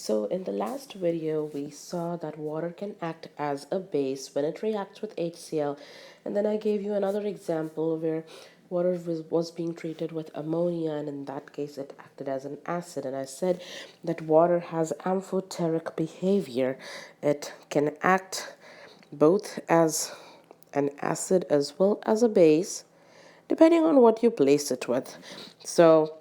So in the last video, we saw that water can act as a base when it reacts with HCl. And then I gave you another example where water was being treated with ammonia, and in that case, it acted as an acid. And I said that water has amphoteric behavior. It can act both as an acid as well as a base, depending on what you place it with. So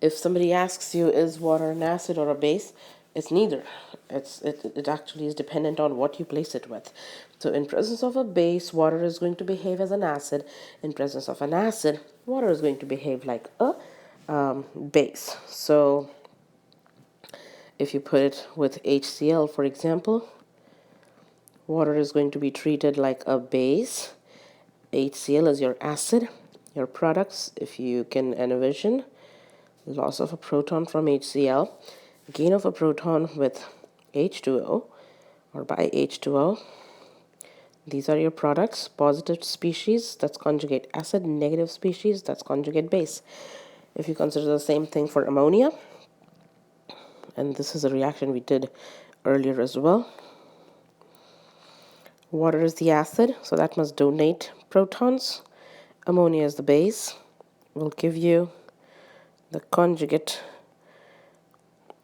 if somebody asks you, is water an acid or a base? It's neither. It actually is dependent on what you place it with. So in presence of a base, water is going to behave as an acid. In presence of an acid, water is going to behave like a base. So if you put it with HCl, for example, water is going to be treated like a base. HCl is your acid. Your products, if you can envision, loss of a proton from HCl, gain of a proton with H2O or by H2O. These are your products. Positive species, that's conjugate acid. Negative species, that's conjugate base. If you consider the same thing for ammonia, and this is a reaction we did earlier as well. Water is the acid, so that must donate protons. Ammonia is the base. Will give you the conjugate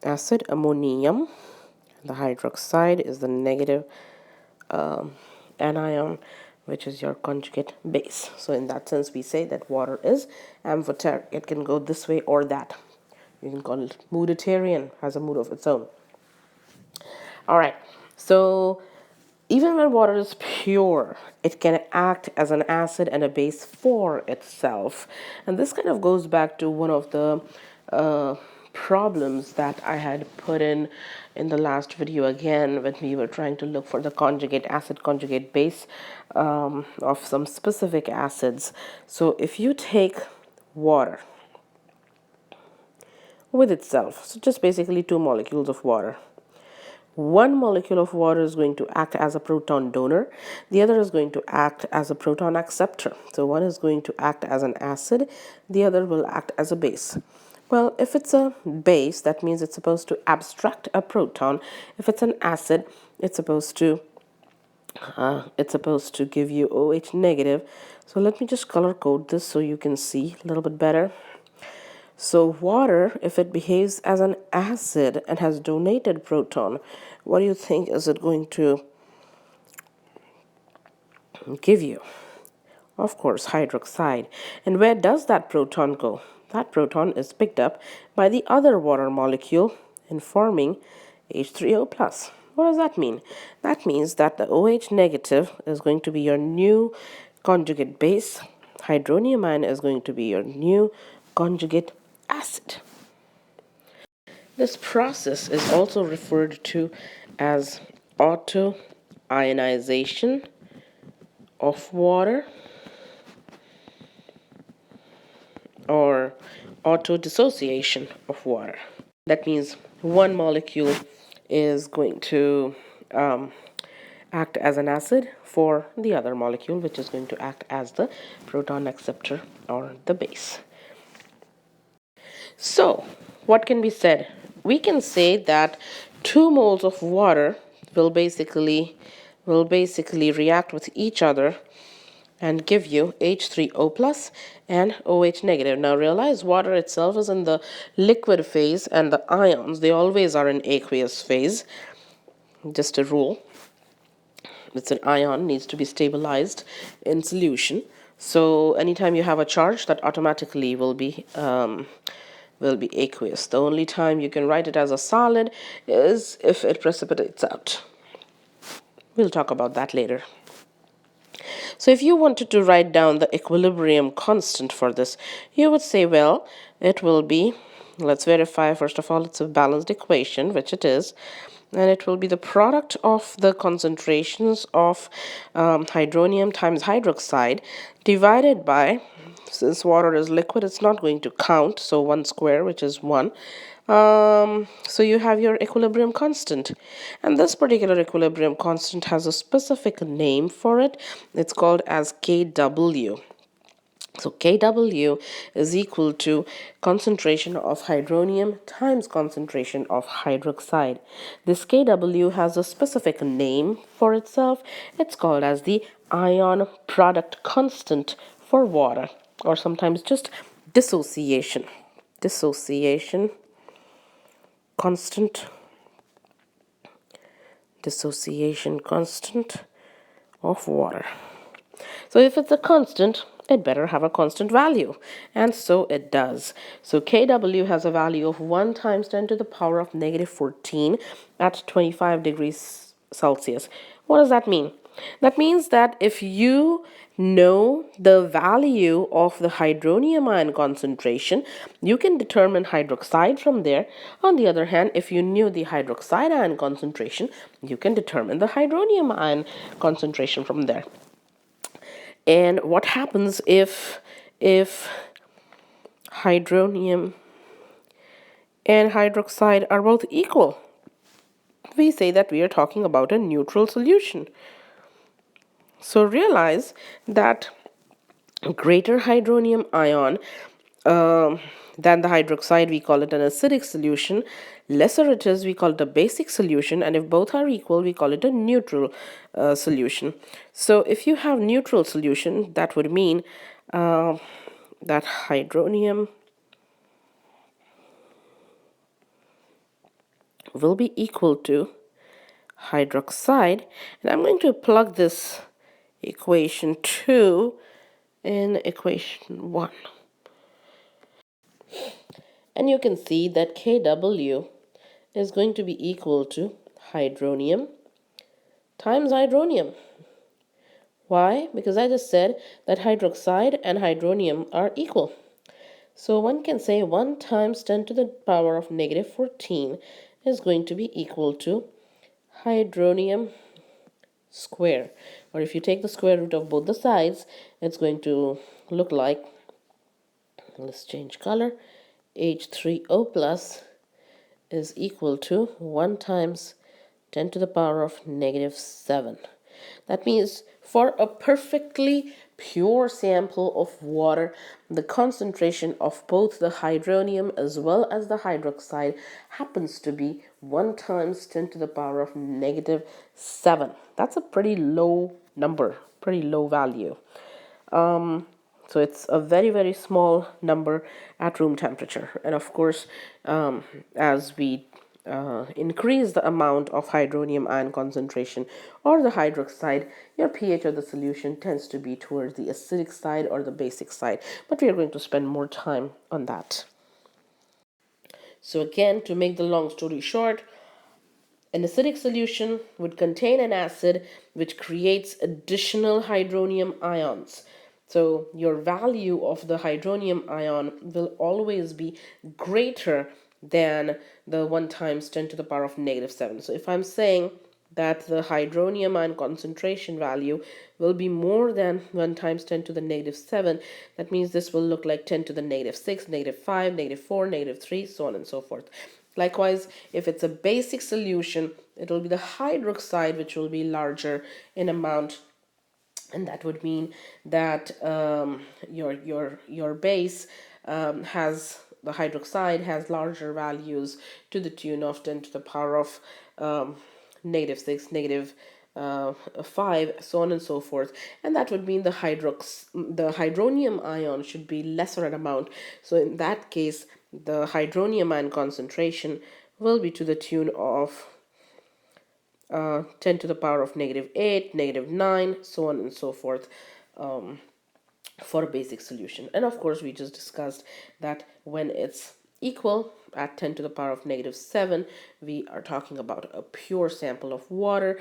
acid, ammonium. The hydroxide is the negative anion, which is your conjugate base. So in that sense, we say that water is amphoteric. It can go this way or that. You can call it mooditarian, has a mood of its own. All right, so even when water is pure, it can act as an acid and a base for itself. And this kind of goes back to one of the problems that I had put in the last video again, when we were trying to look for the conjugate acid, conjugate base of some specific acids. So if you take water with itself, so just basically two molecules of water, one molecule of water is going to act as a proton donor. The other is going to act as a proton acceptor. So one is going to act as an acid. The other will act as a base. Well, if it's a base, that means it's supposed to abstract a proton. If it's an acid, it's supposed to give you OH negative. So let me just color code this so you can see a little bit better. So water, if it behaves as an acid and has donated proton, what do you think is it going to give you? Of course, hydroxide. And where does that proton go? That proton is picked up by the other water molecule in forming H3O+. What does that mean? That means that the OH negative is going to be your new conjugate base. Hydronium ion is going to be your new conjugate acid. This process is also referred to as autoionization of water or autodissociation of water. That means one molecule is going to act as an acid for the other molecule, which is going to act as the proton acceptor or the base. So, what can be said? We can say that 2 moles of water will basically react with each other and give you H3O plus and OH negative. Now realize water itself is in the liquid phase, and the ions, they always are in aqueous phase. Just a rule. It's an ion, needs to be stabilized in solution. So anytime you have a charge, that automatically will be aqueous. The only time you can write it as a solid is if it precipitates out. We'll talk about that later. So if you wanted to write down the equilibrium constant for this, you would say, well, it will be, let's verify, first of all, it's a balanced equation, which it is, and it will be the product of the concentrations of hydronium times hydroxide divided by, since water is liquid, it's not going to count, so 1 square, which is 1. So you have your equilibrium constant, and this particular equilibrium constant has a specific name for it. It's called as Kw. So Kw is equal to concentration of hydronium times concentration of hydroxide. This Kw has a specific name for itself. It's called as the ion product constant for water, or sometimes just dissociation. Dissociation constant. Dissociation constant of water. So if it's a constant, it better have a constant value. And so it does. So Kw has a value of 1 times 10 to the power of negative 14 at 25 degrees Celsius. What does that mean? That means that if you know the value of the hydronium ion concentration, you can determine hydroxide from there. On the other hand, if you knew the hydroxide ion concentration, you can determine the hydronium ion concentration from there. And what happens if hydronium and hydroxide are both equal? We say that we are talking about a neutral solution. So realize that greater hydronium ion than the hydroxide, we call it an acidic solution. Lesser it is, we call it a basic solution. And if both are equal, we call it a neutral solution. So if you have neutral solution, that would mean that hydronium will be equal to hydroxide. And I'm going to plug this equation 2 in equation 1. And you can see that Kw is going to be equal to hydronium times hydronium. Why? Because I just said that hydroxide and hydronium are equal. So one can say 1 times 10 to the power of negative 14 is going to be equal to hydronium square. Or if you take the square root of both the sides, it's going to look like, let's change color, H3O plus is equal to 1 times 10 to the power of negative 7. That means for a perfectly pure sample of water, the concentration of both the hydronium as well as the hydroxide happens to be 1 times 10 to the power of negative 7. That's a pretty low number, pretty low value. So it's a very, very small number at room temperature. And of course, as we increase the amount of hydronium ion concentration or the hydroxide, your pH of the solution tends to be towards the acidic side or the basic side. But we are going to spend more time on that. So again, to make the long story short, an acidic solution would contain an acid which creates additional hydronium ions. So your value of the hydronium ion will always be greater than the 1 times 10 to the power of negative 7. So if I'm saying that the hydronium ion concentration value will be more than 1 times 10 to the negative 7, that means this will look like 10 to the negative 6, negative 5, negative 4, negative 3, so on and so forth. Likewise, if it's a basic solution, it will be the hydroxide which will be larger in amount, and that would mean that your base has the hydroxide has larger values to the tune of 10 to the power of negative 6, negative 5, so on and so forth. And that would mean the hydronium ion should be lesser in amount. So in that case, the hydronium ion concentration will be to the tune of 10 to the power of negative 8, negative 9, so on and so forth, for a basic solution. And of course, we just discussed that when it's equal at 10 to the power of negative 7, we are talking about a pure sample of water,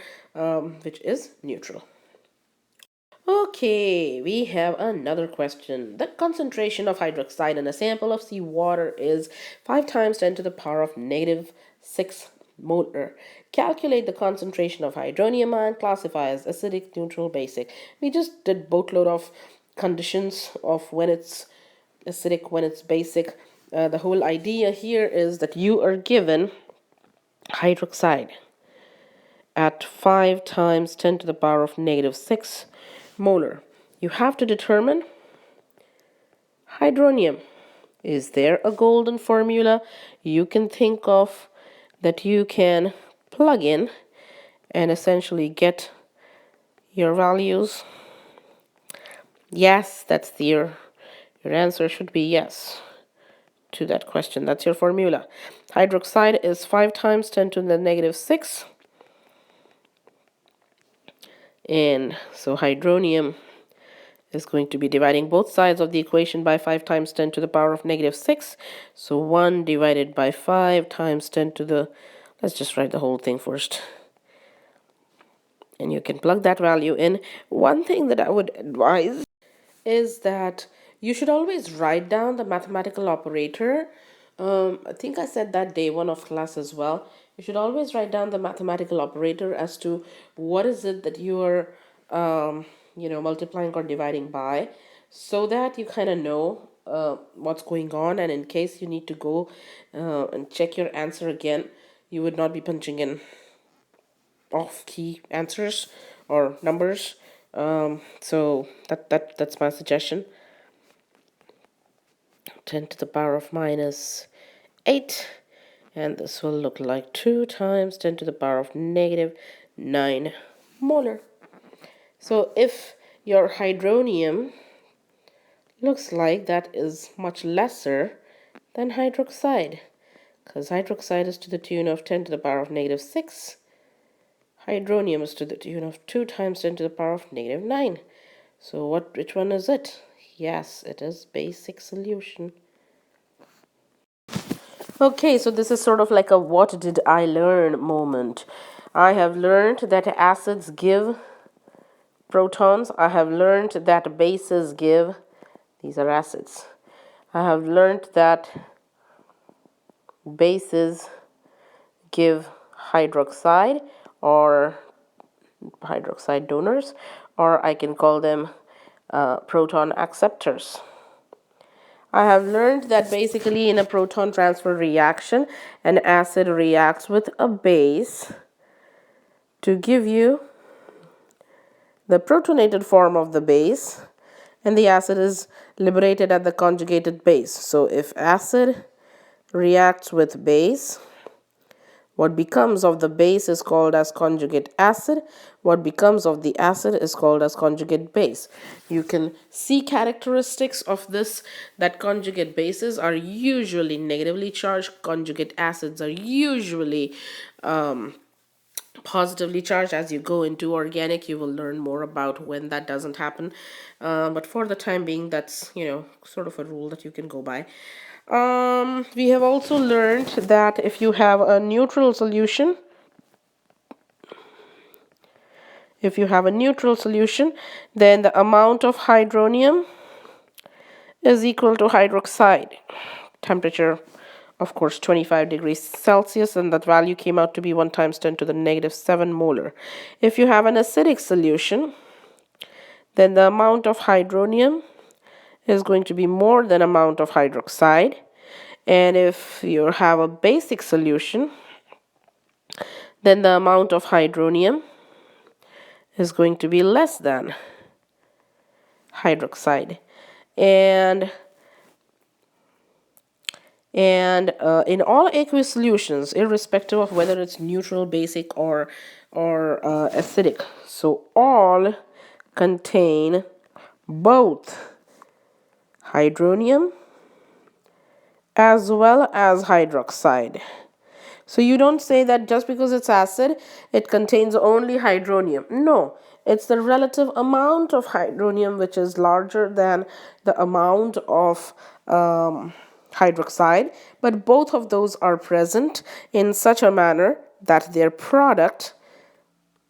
which is neutral. Okay, we have another question. The concentration of hydroxide in a sample of seawater is 5 times 10 to the power of negative 6 molar. Calculate the concentration of hydronium ion, classify as acidic, neutral, basic. We just did boatload of conditions of when it's acidic, when it's basic. The whole idea here is that you are given hydroxide at 5 times 10 to the power of negative 6 molar. You have to determine hydronium. Is there a golden formula you can think of that you can plug in and essentially get your values? Yes, that's your answer should be yes to that question. That's your formula. Hydroxide is 5 times 10 to the negative 6. And so hydronium is going to be dividing both sides of the equation by 5 times 10 to the power of negative 6. So 1 divided by 5 times 10 to the, let's just write the whole thing first. And you can plug that value in. One thing that I would advise is that you should always write down the mathematical operator. I think I said that day one of class as well. You should always write down the mathematical operator as to what is it that you are, multiplying or dividing by, so that you kind of know what's going on, and in case you need to go and check your answer again, you would not be punching in off key answers or numbers. So that's my suggestion. 10 to the power of minus 8, and this will look like 2 times 10 to the power of negative 9 molar. So if your hydronium looks like that is much lesser than hydroxide, because hydroxide is to the tune of 10 to the power of negative 6, hydronium is to the tune of 2 times 10 to the power of negative 9. So which one is it? Yes, it is basic solution. Okay, so this is sort of like a what did I learn moment. I have learned that acids give protons. I have learned that bases give, these are acids. I have learned that bases give hydroxide or hydroxide donors, or I can call them proton acceptors. I have learned that basically in a proton transfer reaction, an acid reacts with a base to give you the protonated form of the base, and the acid is liberated at the conjugated base. So if acid reacts with base, what becomes of the base is called as conjugate acid. What becomes of the acid is called as conjugate base. You can see characteristics of this, that conjugate bases are usually negatively charged. Conjugate acids are usually positively charged. As you go into organic, you will learn more about when that doesn't happen. But for the time being, that's, sort of a rule that you can go by. We have also learned that if you have a neutral solution, then the amount of hydronium is equal to hydroxide. Temperature, of course, 25 degrees Celsius, and that value came out to be 1 times 10 to the negative 7 molar. If you have an acidic solution, then the amount of hydronium is going to be more than amount of hydroxide. And if you have a basic solution, then the amount of hydronium is going to be less than hydroxide. And in all aqueous solutions, irrespective of whether it's neutral, basic, or acidic, so all contain both hydronium as well as hydroxide. So you don't say that just because it's acid, it contains only hydronium. No, it's the relative amount of hydronium which is larger than the amount of hydroxide. But both of those are present in such a manner that their product,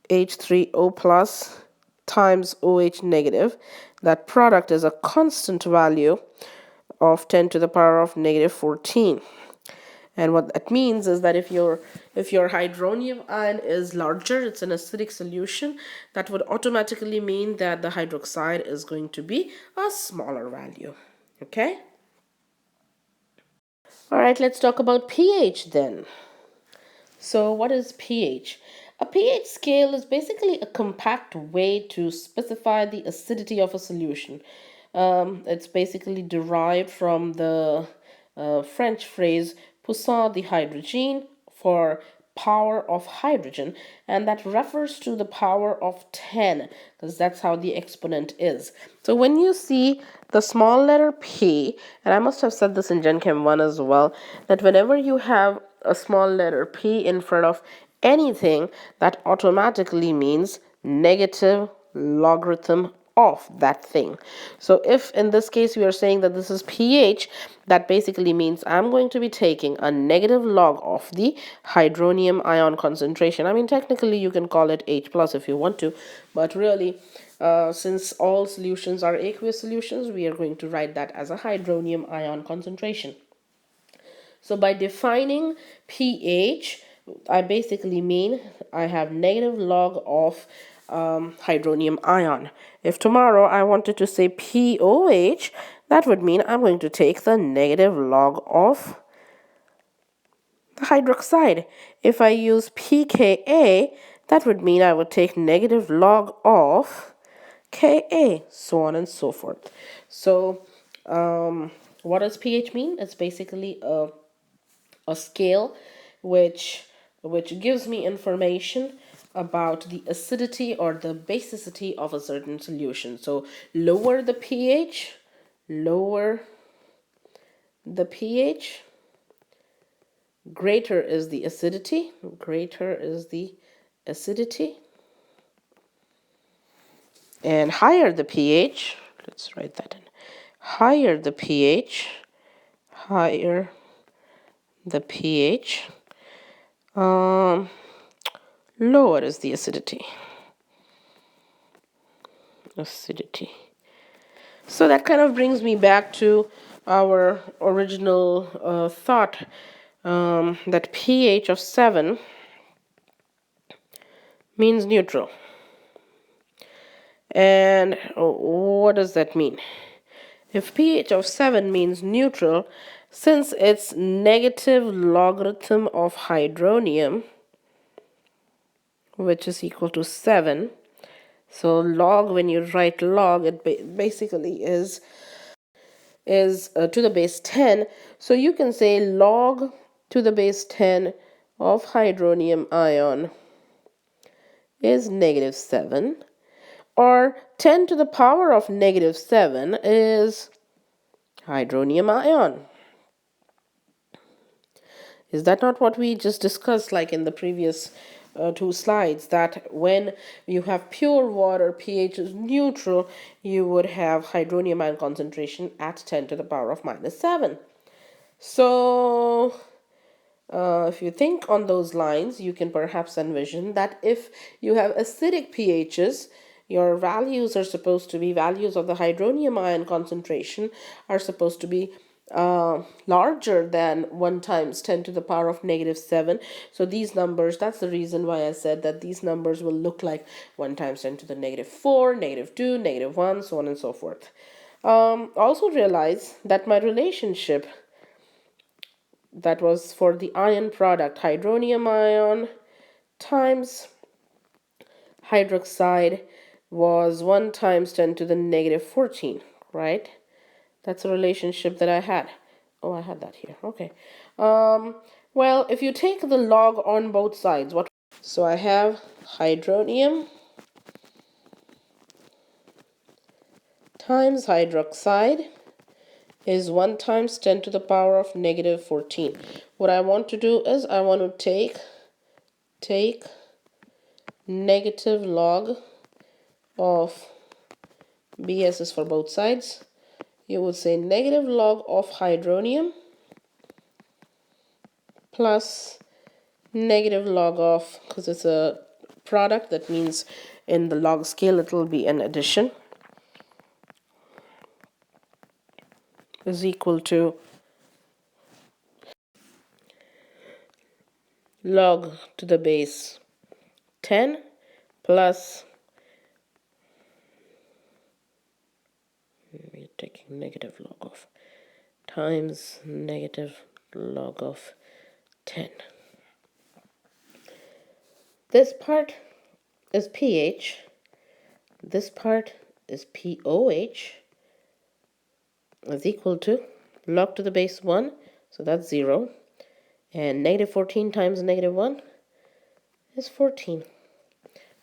H3O plus times OH negative, that product is a constant value of 10 to the power of negative 14. And what that means is that if your hydronium ion is larger, it's an acidic solution, that would automatically mean that the hydroxide is going to be a smaller value. Okay? All right, let's talk about pH then. So what is pH? A pH scale is basically a compact way to specify the acidity of a solution. It's basically derived from the French phrase puissance de hydrogène for power of hydrogen, and that refers to the power of 10 because that's how the exponent is. So when you see the small letter p, and I must have said this in Gen Chem 1 as well, that whenever you have a small letter p in front of anything, that automatically means negative logarithm of that thing. So if in this case we are saying that this is pH, that basically means I'm going to be taking a negative log of the hydronium ion concentration. I mean, technically you can call it H plus if you want to, but really since all solutions are aqueous solutions, we are going to write that as a hydronium ion concentration. So by defining pH, I basically mean I have negative log of hydronium ion. If tomorrow I wanted to say POH, that would mean I'm going to take the negative log of the hydroxide. If I use pKa, that would mean I would take negative log of Ka, so on and so forth. So what does pH mean? It's basically a scale which gives me information about the acidity or the basicity of a certain solution. So lower the pH, greater is the acidity, and higher the pH, let's write that in, higher the pH, lower is the acidity. So that kind of brings me back to our original thought that pH of 7 means neutral. And what does that mean? If pH of 7 means neutral, since it's negative logarithm of hydronium, which is equal to 7, so log, when you write log, it basically is to the base 10. So you can say log to the base 10 of hydronium ion is negative 7, or 10 to the power of negative 7 is hydronium ion. Is that not what we just discussed, like in the previous two slides, that when you have pure water, pH is neutral, you would have hydronium ion concentration at 10 to the power of minus 7. So if you think on those lines, you can perhaps envision that if you have acidic pHs, your values are supposed to be, values of the hydronium ion concentration are supposed to be larger than 1 times 10 to the power of negative 7. So these numbers, that's the reason why I said that these numbers will look like 1 times 10 to the negative 4, negative 2, negative 1, so on and so forth. Also realize that my relationship that was for the ion product, hydronium ion times hydroxide, was 1 times 10 to the negative 14, right? That's a relationship that I had. Oh, I had that here. Okay. Well, if you take the log on both sides, what? So I have hydronium times hydroxide is 1 times 10 to the power of negative 14. What I want to do is I want to take negative log of BS is for both sides. You would say negative log of hydronium plus negative log of, because it's a product, that means in the log scale it will be an addition, is equal to log to the base 10 plus, we're taking negative log of, times negative log of 10. This part is pH, this part is POH, is equal to log to the base 1, so that's 0, and negative 14 times negative 1 is 14.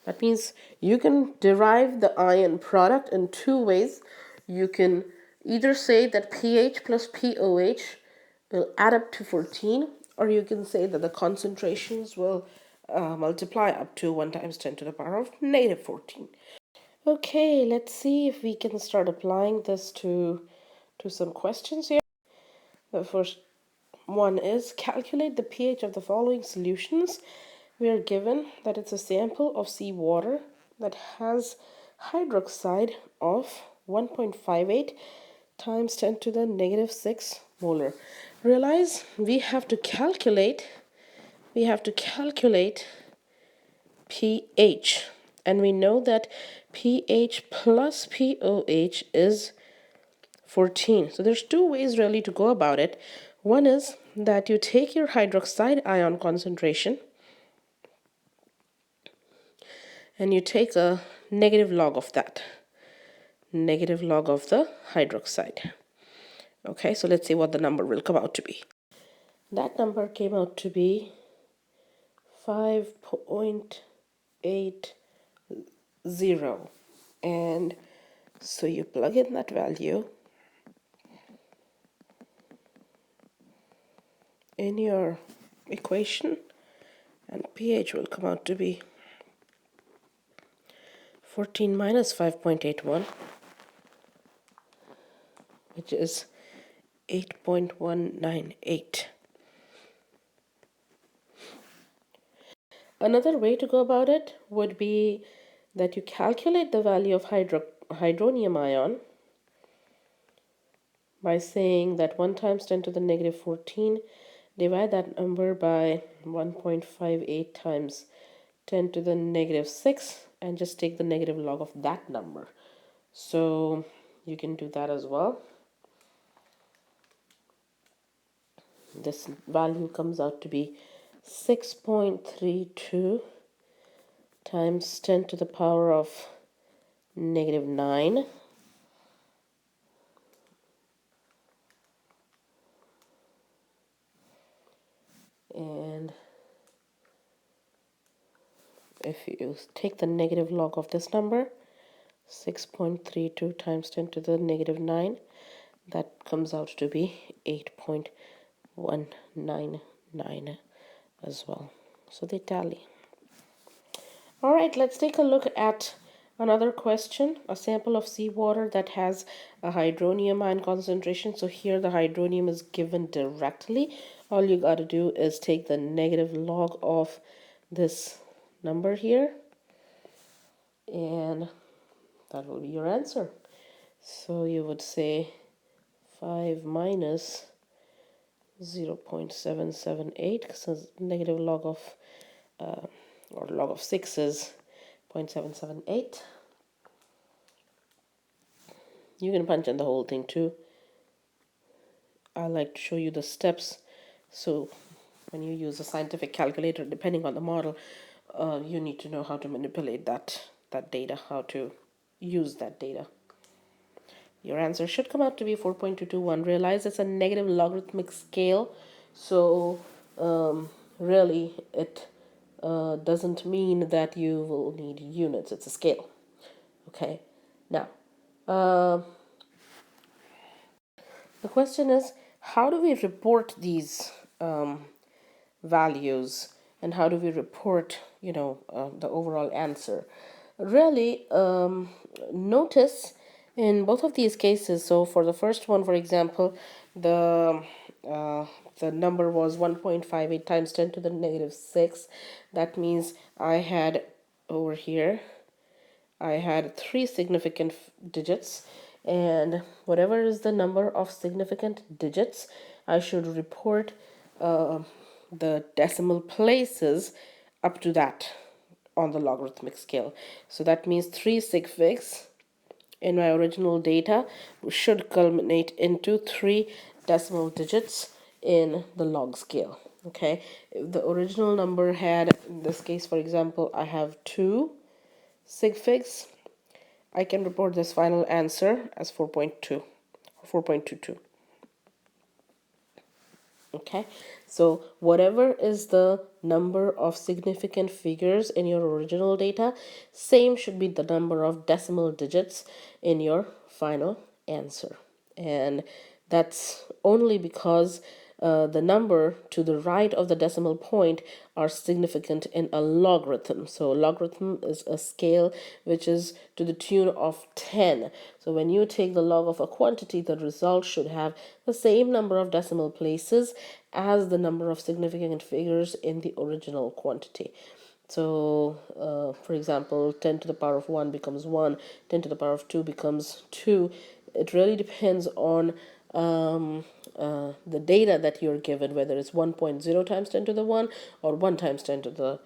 That means you can derive the ion product in two ways. You can either say that pH plus pOH will add up to 14, or you can say that the concentrations will multiply up to 1 times 10 to the power of negative 14. Okay, let's see if we can start applying this to some questions here. The first one is calculate the pH of the following solutions. We are given that it's a sample of seawater that has hydroxide of 1.58 times 10 to the negative 6 molar. Realize we have to calculate pH, and we know that pH plus pOH is 14. So there's two ways really to go about it. One is that you take your hydroxide ion concentration and you take a negative log of that, negative log of the hydroxide. Okay, so let's see what the number will come out to be. That number came out to be 5.80, and so you plug in that value in your equation and pH will come out to be 14 minus 5.81, which is 8.198. Another way to go about it would be that you calculate the value of hydronium ion by saying that 1 times 10 to the negative 14, divide that number by 1.58 times 10 to the negative 6, and just take the negative log of that number. So you can do that as well. This value comes out to be 6.32 times 10 to the power of negative 9. And if you take the negative log of this number, 6.32 times 10 to the negative 9, that comes out to be 8.199 as well. So they tally. All right, let's take a look at another question. A sample of seawater that has a hydronium ion concentration. So here the hydronium is given directly. All you got to do is take the negative log of this number here, and that will be your answer. So you would say 5 minus 0.778, because negative log of or log of 6 is 0.778. You can punch in the whole thing too. I like to show you the steps, so when you use a scientific calculator, depending on the model, you need to know how to manipulate that data, how to use that data. Your answer should come out to be 4.221. Realize it's a negative logarithmic scale, so really it doesn't mean that you will need units. It's a scale. Okay, now the question is, how do we report these values, and how do we report, the overall answer? Really, notice in both of these cases. So for the first one, for example, the number was 1.58 times 10 to the negative 6. That means I had over here, I had 3 significant digits, and whatever is the number of significant digits, I should report the decimal places up to that on the logarithmic scale. So that means 3 sig figs in my original data should culminate into 3 decimal digits in the log scale. Okay, if the original number had, in this case for example, I have 2 sig figs, I can report this final answer as 4.2 4.22. Okay, so whatever is the number of significant figures in your original data, same should be the number of decimal digits in your final answer. And that's only because the number to the right of the decimal point are significant in a logarithm. So logarithm is a scale which is to the tune of 10. So when you take the log of a quantity, the result should have the same number of decimal places as the number of significant figures in the original quantity. So, for example, 10 to the power of 1 becomes 1, 10 to the power of 2 becomes 2. It really depends on the data that you're given, whether it's 1.0 times 10 to the 1 or 1 times 10 to the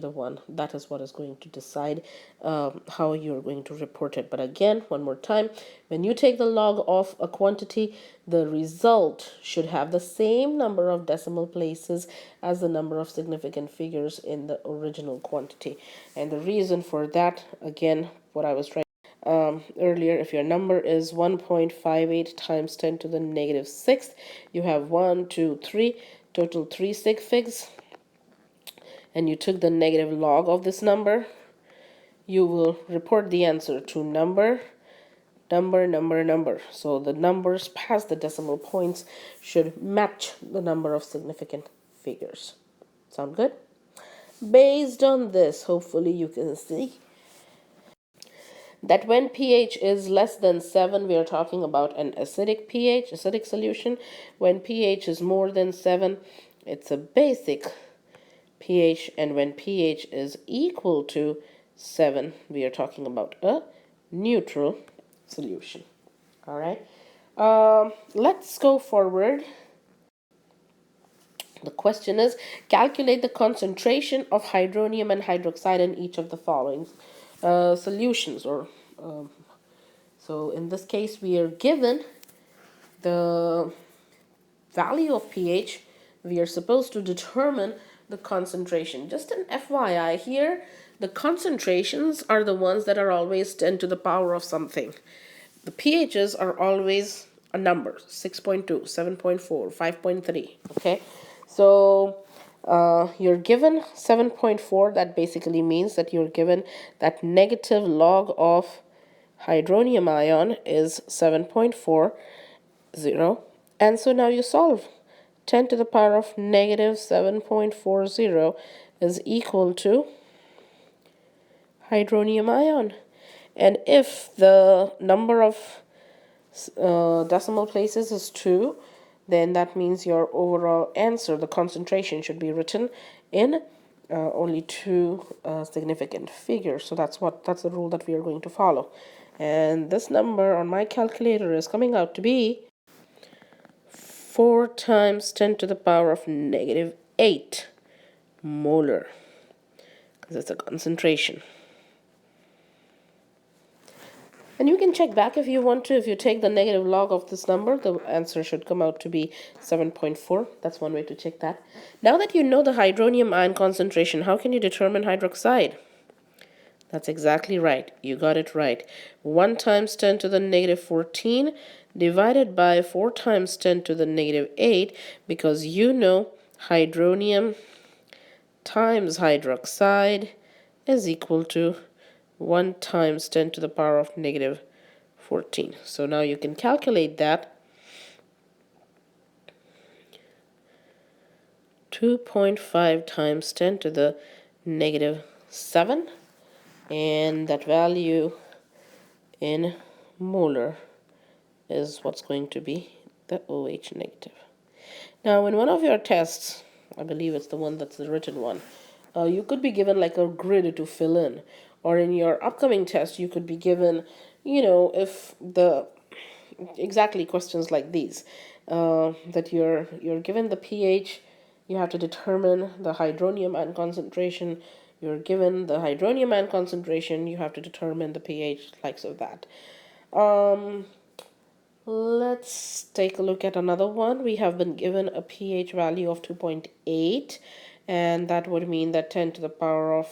1. That is what is going to decide how you're going to report it. But again, one more time, when you take the log of a quantity, the result should have the same number of decimal places as the number of significant figures in the original quantity. And the reason for that, again, what I was trying earlier, if your number is 1.58 times 10 to the negative 6th, you have 1, 2, 3, total 3 sig figs, and you took the negative log of this number, you will report the answer to number. So the numbers past the decimal points should match the number of significant figures. Sound good? Based on this, hopefully you can see that when pH is less than 7, we are talking about an acidic pH, acidic solution. When pH is more than 7, it's a basic pH, and when pH is equal to 7, we are talking about a neutral solution. All right. Let's go forward. The question is, calculate the concentration of hydronium and hydroxide in each of the following solutions. So in this case, we are given the value of pH. We are supposed to determine the concentration. Just an FYI here, the concentrations are the ones that are always 10 to the power of something. The pHs are always a number, 6.2, 7.4, 5.3, okay? So you're given 7.4, that basically means that you're given that negative log of hydronium ion is 7.40, and so now you solve. 10 to the power of negative 7.40 is equal to hydronium ion. And if the number of decimal places is 2, then that means your overall answer, the concentration, should be written in only 2 significant figures. So that's the rule that we are going to follow. And this number on my calculator is coming out to be 4 times 10 to the power of negative 8 molar, because it's a concentration. And you can check back if you want to. If you take the negative log of this number, the answer should come out to be 7.4. That's one way to check that. Now that you know the hydronium ion concentration, how can you determine hydroxide? That's exactly right. You got it right. 1 times 10 to the negative 14 divided by 4 times 10 to the negative 8, because you know hydronium times hydroxide is equal to 1 times 10 to the power of negative 14. So now you can calculate that. 2.5 times 10 to the negative 7, and that value in molar is what's going to be the OH negative. Now in one of your tests, I believe it's the one that's the written one, you could be given like a grid to fill in, or in your upcoming test you could be given, if the exactly questions like these, that you're given the pH, you have to determine the hydronium ion concentration. You're given the hydronium ion concentration, you have to determine the pH, likes of that. Let's take a look at another one. We have been given a pH value of 2.8, and that would mean that 10 to the power of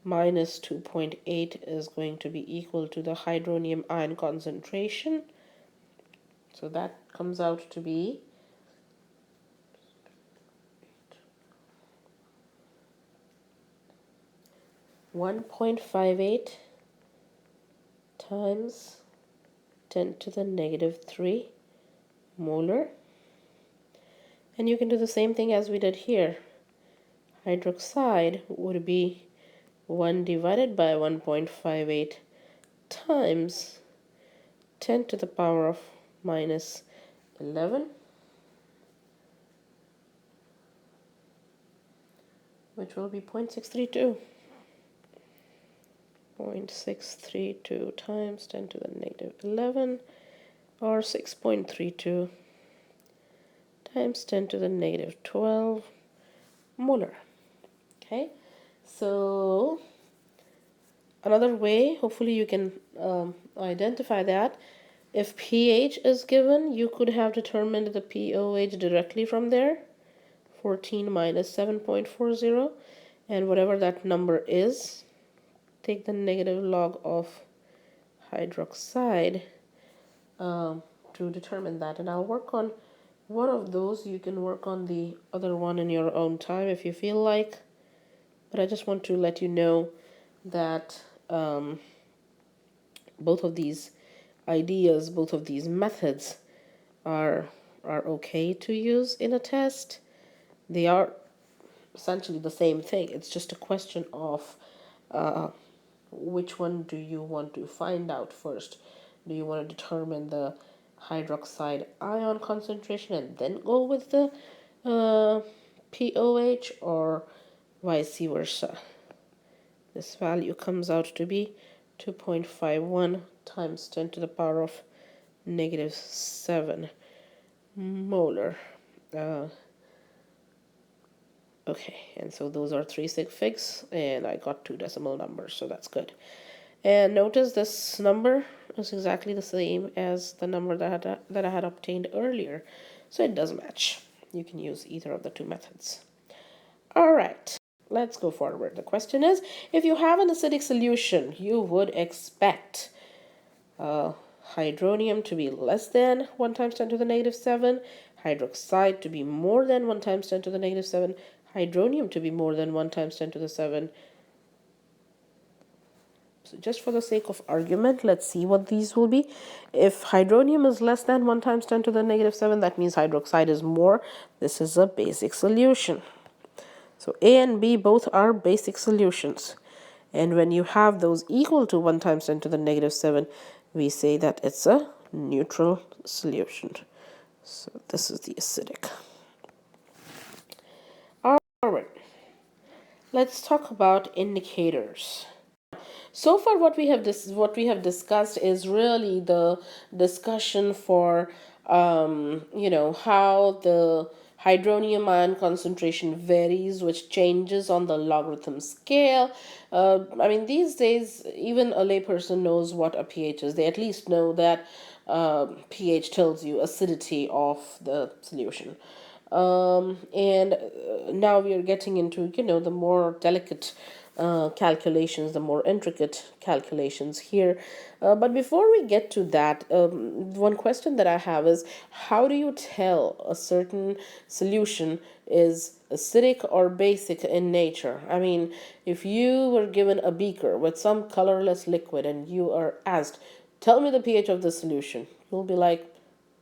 minus 2.8 is going to be equal to the hydronium ion concentration. So that comes out to be 1.58 times 10 to the negative 3 molar. And you can do the same thing as we did here. Hydroxide would be 1 divided by 1.58 times 10 to the power of minus 11, which will be 0.632. 0.632 times 10 to the negative 11, or 6.32 times 10 to the negative 12 molar. Okay, so another way, hopefully you can identify that. If pH is given, you could have determined the pOH directly from there, 14 minus 7.40, and whatever that number is, take the negative log of hydroxide to determine that. And I'll work on one of those. You can work on the other one in your own time if you feel like. But I just want to let you know that both of these ideas, both of these methods are okay to use in a test. They are essentially the same thing. It's just a question of which one do you want to find out first. Do you want to determine the hydroxide ion concentration and then go with the pOH, or vice versa? This value comes out to be 2.51 times 10 to the power of negative 7 molar. Okay, and so those are 3 sig figs, and I got 2 decimal numbers, so that's good. And notice this number is exactly the same as the number that I had obtained earlier, so it does match. You can use either of the 2 methods. All right, let's go forward. The question is, if you have an acidic solution, you would expect hydronium to be less than 1 times 10 to the negative 7, hydroxide to be more than 1 times 10 to the negative 7, hydronium to be more than 1 times 10 to the 7. So just for the sake of argument, let's see what these will be. If hydronium is less than 1 times 10 to the negative 7, that means hydroxide is more. This is a basic solution. So A and B both are basic solutions. And when you have those equal to 1 times 10 to the negative 7, we say that it's a neutral solution. So this is the acidic. All right. Let's talk about indicators. So far, what we have discussed is really the discussion for how the hydronium ion concentration varies, which changes on the logarithm scale. I mean, these days, even a layperson knows what a pH is. They at least know that pH tells you acidity of the solution. And now we are getting into, the more delicate calculations, the more intricate calculations here. But before we get to that, one question that I have is, how do you tell a certain solution is acidic or basic in nature? I mean, if you were given a beaker with some colorless liquid and you are asked, tell me the pH of the solution, you'll be like,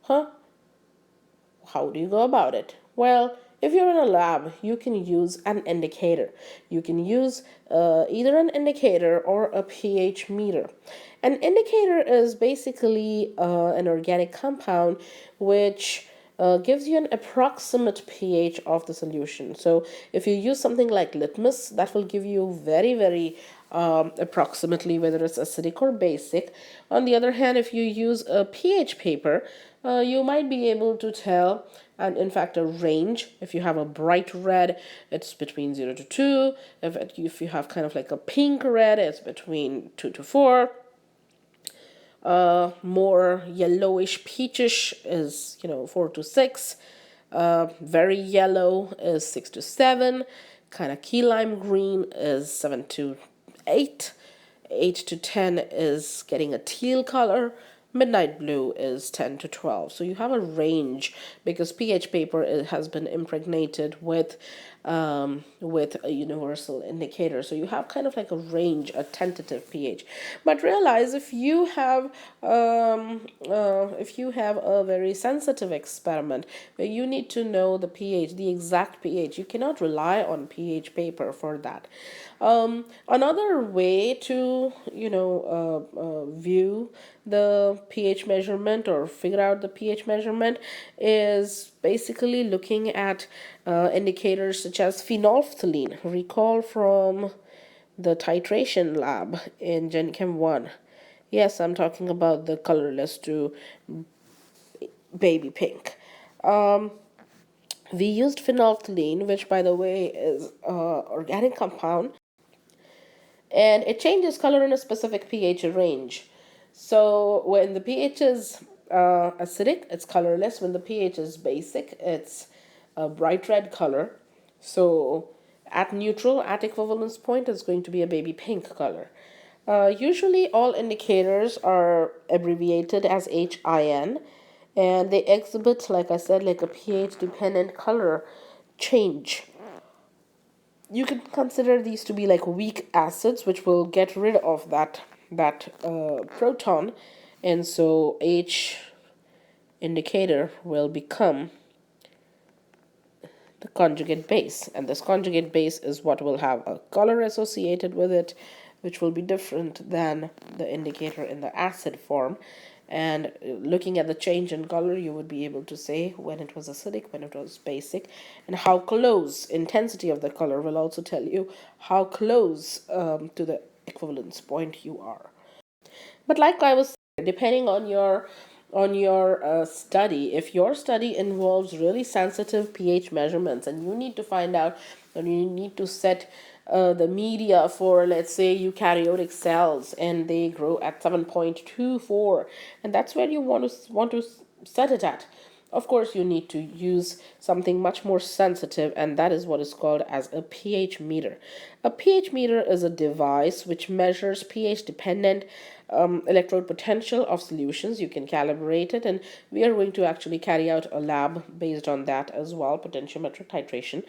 huh? How do you go about it? Well, if you're in a lab, you can use an indicator. You can use either an indicator or a pH meter. An indicator is basically an organic compound which gives you an approximate pH of the solution. So if you use something like litmus, that will give you very, very approximately whether it's acidic or basic. On the other hand, if you use a pH paper, you might be able to tell, and in fact a range. If you have a bright red, it's between 0 to 2. If you have kind of like a pink red, it's between 2 to 4. More yellowish peachish is 4 to 6. Very yellow is 6 to 7. Kind of key lime green is 7 to 8. 8 to 10 is getting a teal color. midnight blue is 10 to 12. So you have a range because pH paper has been impregnated with a universal indicator. So you have kind of like a range, a tentative pH. But realize if you have a very sensitive experiment where you need to know the pH, the exact pH, you cannot rely on pH paper for that. Another way to view the pH measurement or figure out the pH measurement is basically looking at indicators such as phenolphthalein. Recall from the titration lab in Gen Chem 1. Yes, I'm talking about the colorless to baby pink. We used phenolphthalein, which by the way is organic compound, and it changes color in a specific pH range. So when the pH is acidic, it's colorless. When the pH is basic, it's a bright red color. So at neutral, at equivalence point, it's going to be a baby pink color. Usually all indicators are abbreviated as HIN, and they exhibit, like I said, like a pH dependent color change. You can consider these to be like weak acids, which will get rid of that proton, and so H indicator will become the conjugate base, and this conjugate base is what will have a color associated with it, which will be different than the indicator in the acid form. And looking at the change in color, you would be able to say when it was acidic, when it was basic, and how close. Intensity of the color will also tell you how close to the equivalence point you are. But like I was saying, depending on your study, if your study involves really sensitive pH measurements and you need to find out, and you need to set the media for, let's say, eukaryotic cells and they grow at 7.24, and that's where you want to set it at. Of course, you need to use something much more sensitive, and that is what is called as a pH meter. A pH meter is a device which measures pH dependent electrode potential of solutions. You can calibrate it, and we are going to actually carry out a lab based on that as well, potentiometric titration,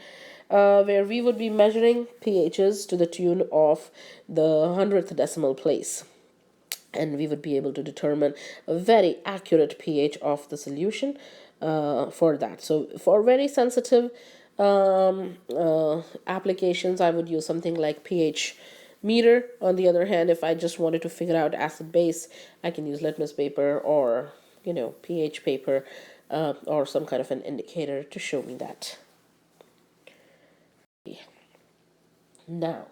where we would be measuring pHs to the tune of the 100th decimal place, and we would be able to determine a very accurate pH of the solution for that. So for very sensitive applications, I would use something like pH meter. On the other hand, if I just wanted to figure out acid base, I can use litmus paper or pH paper or some kind of an indicator to show me that. Now,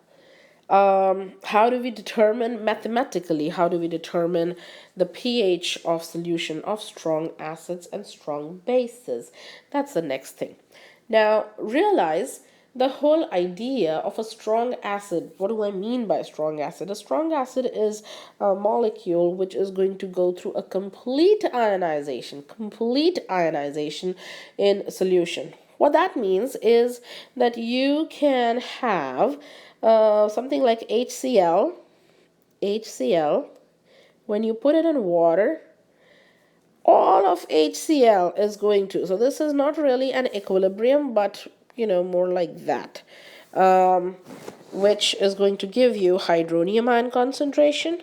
how do we determine mathematically, how do we determine the pH of solution of strong acids and strong bases? That's the next thing. Now realize the whole idea of a strong acid. What do I mean by strong acid? A strong acid is a molecule which is going to go through a complete ionization in solution. What that means is that you can have something like HCl. When you put it in water, all of HCl is going to, so this is not really an equilibrium, but more like that, which is going to give you hydronium ion concentration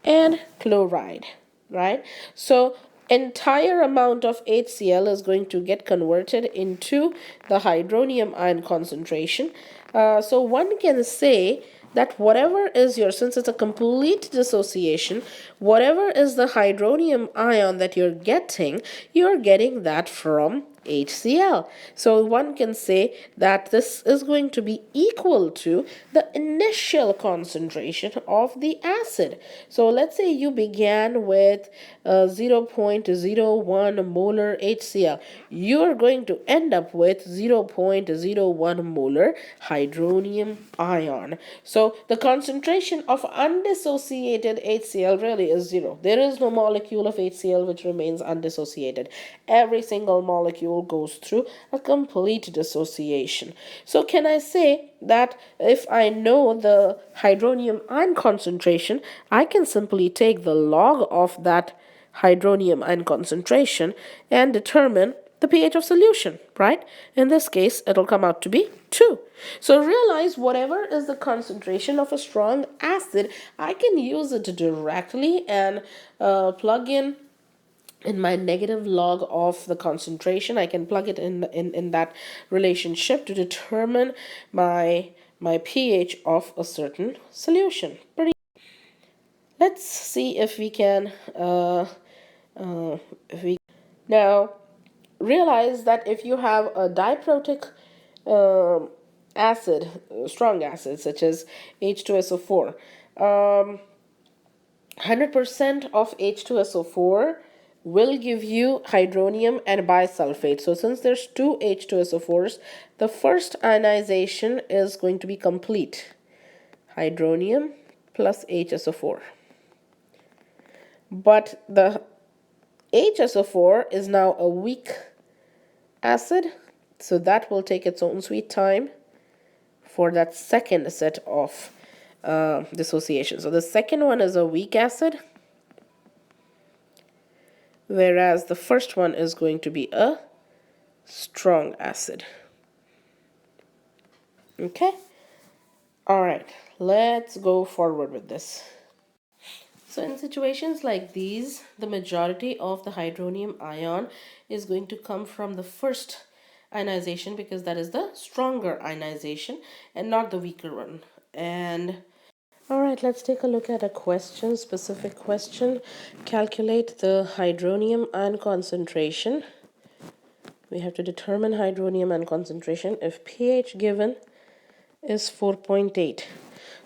and chloride, right? So entire amount of HCl is going to get converted into the hydronium ion concentration. So one can say that whatever is since it's a complete dissociation, whatever is the hydronium ion that you're getting that from HCl. So one can say that this is going to be equal to the initial concentration of the acid. So let's say you began with 0.01 molar HCl. You are going to end up with 0.01 molar hydronium ion. So the concentration of undissociated HCl really is zero. There is no molecule of HCl which remains undissociated. Every single molecule goes through a complete dissociation. So can I say that if I know the hydronium ion concentration, I can simply take the log of that hydronium ion concentration and determine the pH of solution, right? In this case, it'll come out to be 2. So realize whatever is the concentration of a strong acid, I can use it directly and plug in my negative log of the concentration. I can plug it in that relationship to determine my pH of a certain solution. Let's see if we can now realize that if you have a diprotic acid, strong acid such as H2SO4, 100% of H2SO4 will give you hydronium and bisulfate. So since there's two H2SO4s, the first ionization is going to be complete. Hydronium plus HSO4. But the HSO4 is now a weak acid, so that will take its own sweet time for that second set of dissociation. So the second one is a weak acid, whereas the first one is going to be a strong acid. Okay? All right, let's go forward with this. So in situations like these, the majority of the hydronium ion is going to come from the first ionization because that is the stronger ionization and not the weaker one. And all right, let's take a look at a question, specific question. Calculate the hydronium ion concentration. We have to determine hydronium ion concentration if pH given is 4.8.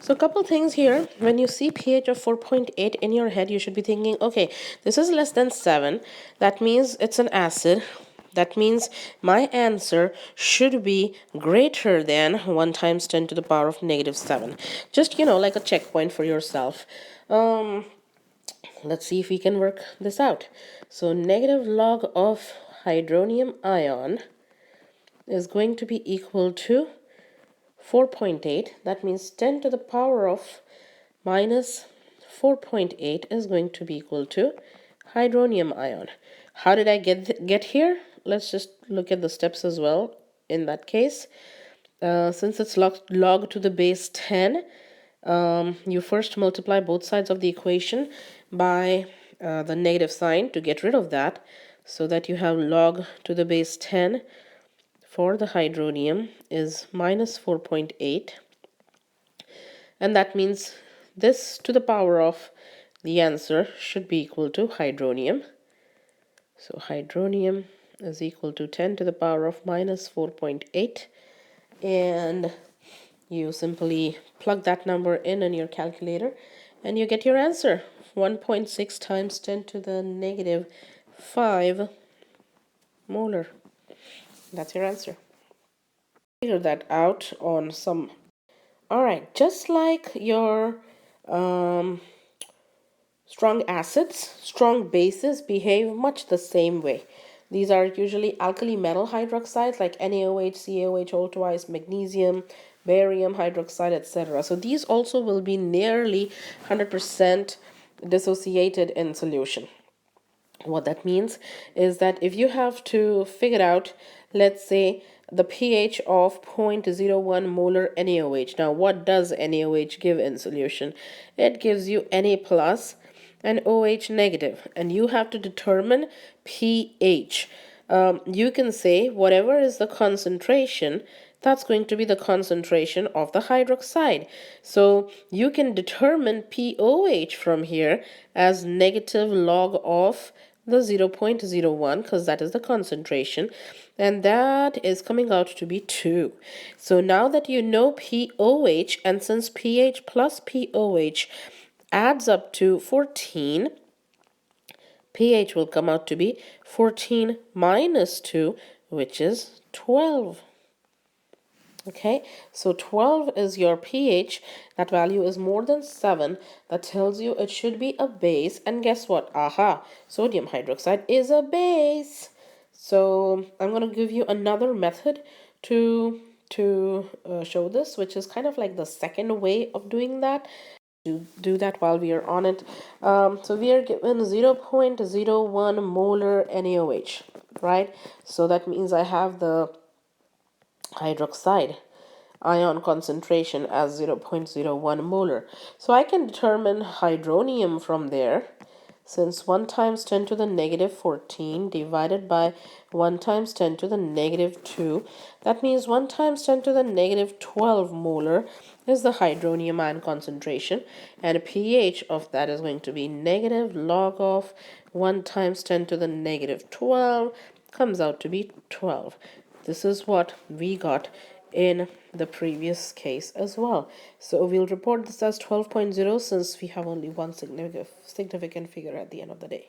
So a couple things here. When you see pH of 4.8 in your head, you should be thinking, okay, this is less than 7. That means it's an acid. That means my answer should be greater than 1 times 10 to the power of negative 7. Just, like a checkpoint for yourself. Let's see if we can work this out. So negative log of hydronium ion is going to be equal to 4.8. That means 10 to the power of minus 4.8 is going to be equal to hydronium ion. How did I get here? Let's just look at the steps as well. In that case, since it's log to the base 10, you first multiply both sides of the equation by the negative sign to get rid of that, so that you have log to the base 10 for the hydronium is minus 4.8, and that means this to the power of the answer should be equal to hydronium. So hydronium is equal to 10 to the power of minus 4.8, and you simply plug that number in your calculator and you get your answer, 1.6 times 10 to the negative 5 molar. That's your answer. Figure that out on some. All right, just like your strong acids, strong bases behave much the same way. These are usually alkali metal hydroxides like NaOH, CaOH, all twice, magnesium, barium hydroxide, etc. So these also will be nearly 100% dissociated in solution. What that means is that if you have to figure out, let's say, the pH of 0.01 molar NaOH. Now, what does NaOH give in solution? It gives you Na plus and OH negative, and you have to determine pH. You can say whatever is the concentration, that's going to be the concentration of the hydroxide. So you can determine pOH from here as negative log of the 0.01, because that is the concentration, and that is coming out to be 2. So now that you know pOH, and since pH plus pOH adds up to 14, pH will come out to be 14 minus 2, which is 12. Okay, so 12 is your pH. That value is more than 7. That tells you it should be a base. And guess what? Aha, sodium hydroxide is a base. So I'm going to give you another method to show this, which is kind of like the second way of doing that. do that while we are on it. So we are given 0.01 molar NaOH, right? So that means I have the hydroxide ion concentration as 0.01 molar. So I can determine hydronium from there, since 1 times 10 to the negative 14 divided by 1 times 10 to the negative 2, that means 1 times 10 to the negative 12 molar is the hydronium ion concentration, and a pH of that is going to be negative log of 1 times 10 to the negative 12, comes out to be 12. This is what we got in the previous case as well. So we'll report this as 12.0 since we have only one significant figure at the end of the day.